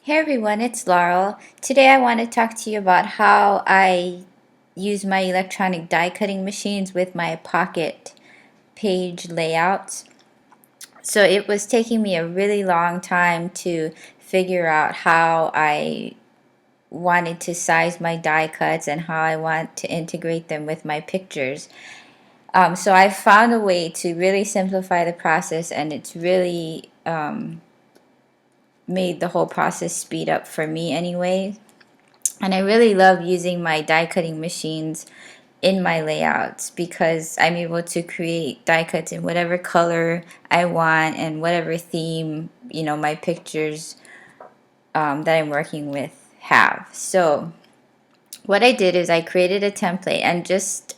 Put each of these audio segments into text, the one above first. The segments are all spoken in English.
Hey everyone, it's Laurel. Today I want to talk to you about how I use my electronic die cutting machines with my pocket page layouts. So it was taking me a really long time to figure out how I wanted to size my die cuts and how I want to integrate them with my pictures. So I found a way to really simplify the process, and it's really made the whole process speed up for me anyway. And I really love using my die cutting machines in my layouts because I'm able to create die cuts in whatever color I want and whatever theme, my pictures that I'm working with have. So what I did is I created a template, and just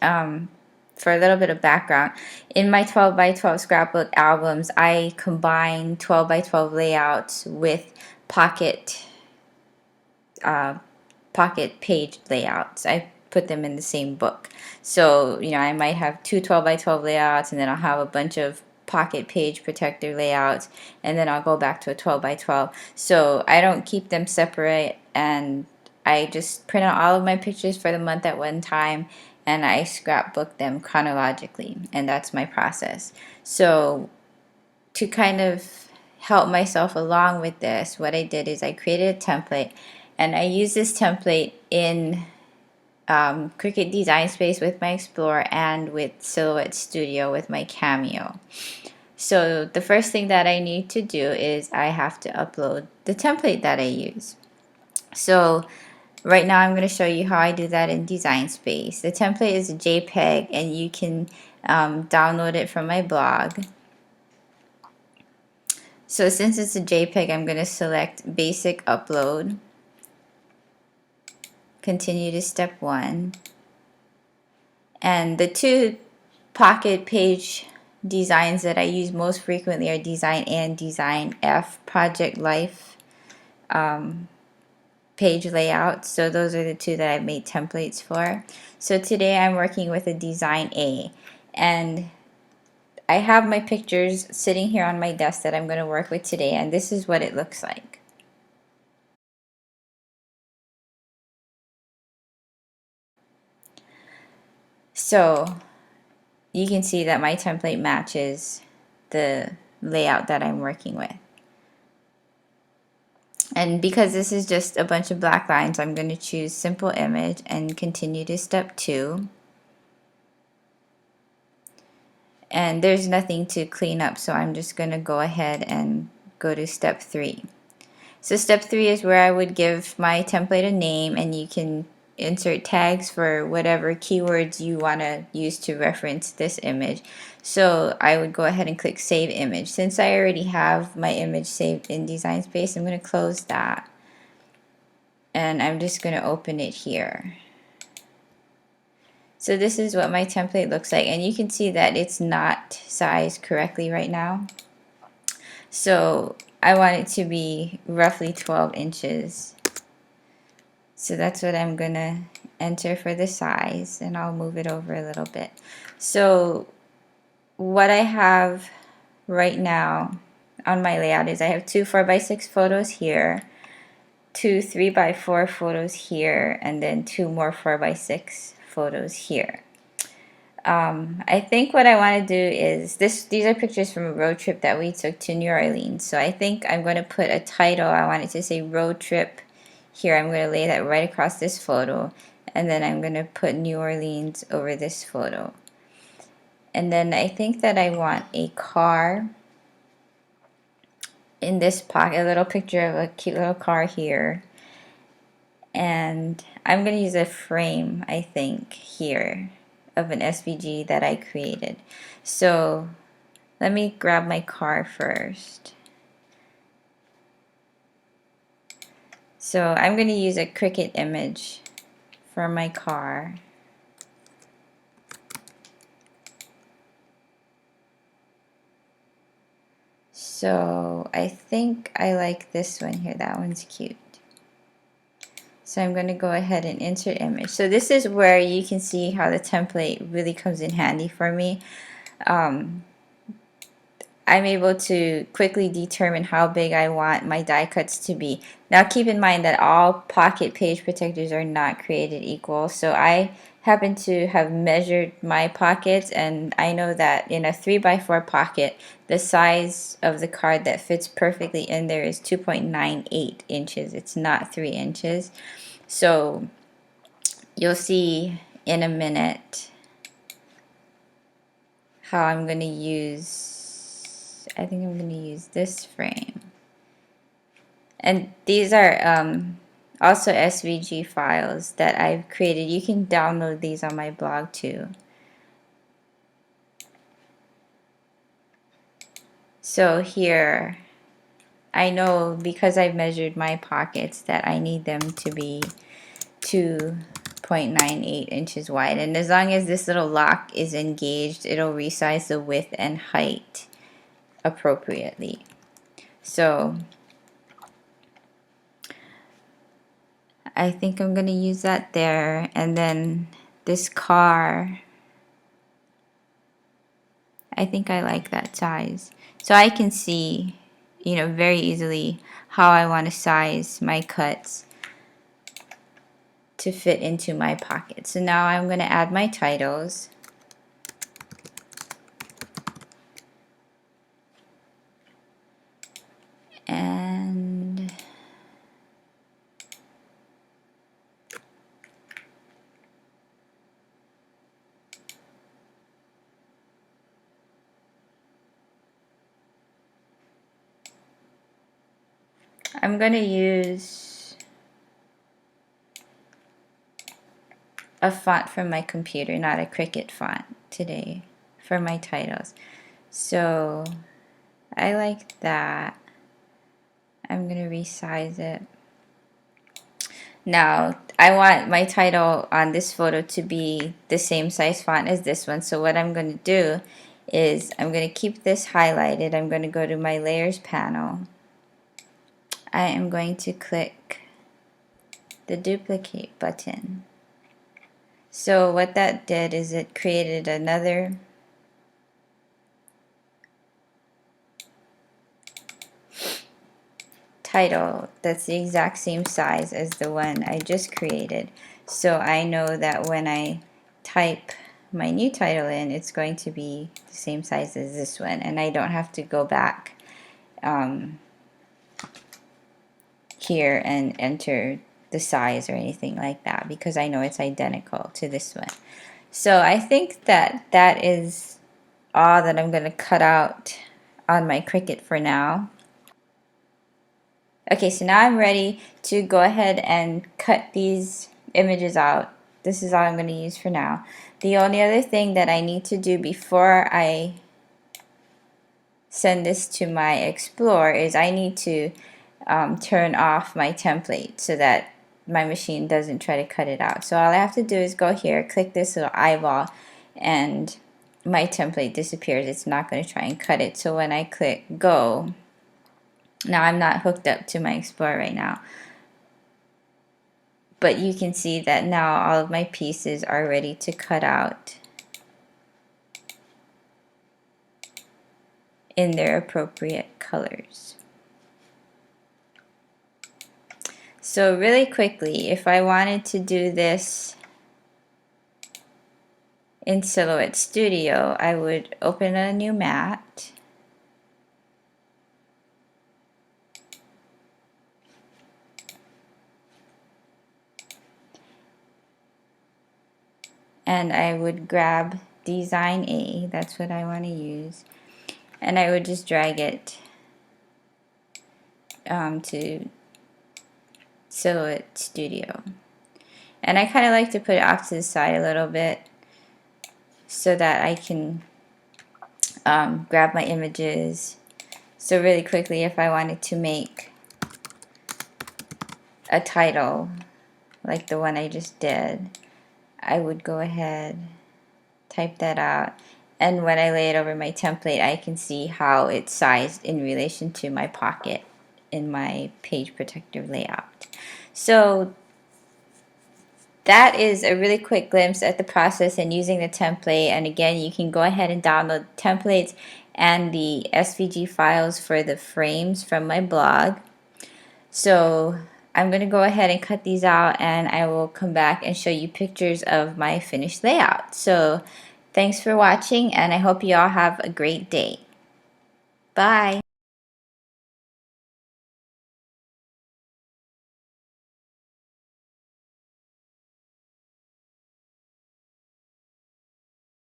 for a little bit of background, in my 12 by 12 scrapbook albums, I combine 12 by 12 layouts with pocket pocket page layouts. I put them in the same book. So, I might have two 12 by 12 layouts, and then I'll have a bunch of pocket page protector layouts, and then I'll go back to a 12 by 12. So I don't keep them separate, and I just print out all of my pictures for the month at one time, and I scrapbook them chronologically, and that's my process. So to kind of help myself along with this, what I did is I created a template, and I use this template in Cricut Design Space with my Explorer and with Silhouette Studio with my Cameo. So the first thing that I need to do is I have to upload the template that I use. So right now I'm going to show you how I do that in Design Space. The template is a JPEG, and you can download it from my blog. So since it's a JPEG, I'm going to select Basic Upload, continue to step 1, and the two pocket page designs that I use most frequently are Design A and Design F, Project Life page layout. So those are the two that I've made templates for. So today I'm working with a Design A, and I have my pictures sitting here on my desk that I'm going to work with today, and this is what it looks like. So you can see that my template matches the layout that I'm working with. And because this is just a bunch of black lines, I'm going to choose Simple Image and continue to step 2. And there's nothing to clean up, so I'm just going to go ahead and go to step 3. So step 3 is where I would give my template a name, and you can insert tags for whatever keywords you want to use to reference this image. So I would go ahead and click Save Image. Since I already have my image saved in Design Space, I'm going to close that, and I'm just going to open it here. So this is what my template looks like, and you can see that it's not sized correctly right now. So I want it to be roughly 12 inches. So that's what I'm going to enter for the size, and I'll move it over a little bit. So what I have right now on my layout is I have two 4x6 photos here, two 3x4 photos here, and then two more 4x6 photos here. I think what I want to do is these are pictures from a road trip that we took to New Orleans. So I think I'm going to put a title. I want it to say road trip here. I'm going to lay that right across this photo, and then I'm going to put New Orleans over this photo. And then I think that I want a car in this pocket, a little picture of a cute little car here. And I'm going to use a frame, I think, here of an SVG that I created. So let me grab my car first. So I'm going to use a Cricut image for my car. So I think I like this one here. That one's cute. So I'm going to go ahead and insert image. So this is where you can see how the template really comes in handy for me. I'm able to quickly determine how big I want my die cuts to be. Now keep in mind that all pocket page protectors are not created equal. So I happen to have measured my pockets, and I know that in a 3x4 pocket, the size of the card that fits perfectly in there is 2.98 inches. It's not 3 inches. So you'll see in a minute how I'm going to use, I think I'm going to use this frame. And these are also SVG files that I've created. You can download these on my blog too. So here, I know because I've measured my pockets that I need them to be 2.98 inches wide. And as long as this little lock is engaged, it'll resize the width and height appropriately. So I think I'm going to use that there. And then this car, I think I like that size. So I can see, very easily how I want to size my cuts to fit into my pocket. So now I'm going to add my titles. And I'm going to use a font from my computer, not a Cricut font today for my titles. So I like that. I'm going to resize it. Now, I want my title on this photo to be the same size font as this one. So what I'm going to do is I'm going to keep this highlighted. I'm going to go to my layers panel. I am going to click the duplicate button. So what that did is it created another title that's the exact same size as the one I just created. So I know that when I type my new title in, it's going to be the same size as this one, and I don't have to go back here and enter the size or anything like that, because I know it's identical to this one. So I think that that is all that I'm going to cut out on my Cricut for now. Okay, so now I'm ready to go ahead and cut these images out. This is all I'm going to use for now. The only other thing that I need to do before I send this to my Explorer is I need to turn off my template so that my machine doesn't try to cut it out. So all I have to do is go here, click this little eyeball, and my template disappears. It's not going to try and cut it. So when I click go, now I'm not hooked up to my Explorer right now, but you can see that now all of my pieces are ready to cut out in their appropriate colors. So really quickly, if I wanted to do this in Silhouette Studio, I would open a new mat. And I would grab Design A, that's what I want to use, and I would just drag it to Silhouette Studio. And I kind of like to put it off to the side a little bit so that I can grab my images. So really quickly, if I wanted to make a title like the one I just did, I would go ahead, type that out, and when I lay it over my template, I can see how it's sized in relation to my pocket in my page protector layout. So that is a really quick glimpse at the process and using the template. And again, you can go ahead and download templates and the SVG files for the frames from my blog. So I'm going to go ahead and cut these out, and I will come back and show you pictures of my finished layout. So thanks for watching, and I hope you all have a great day. Bye.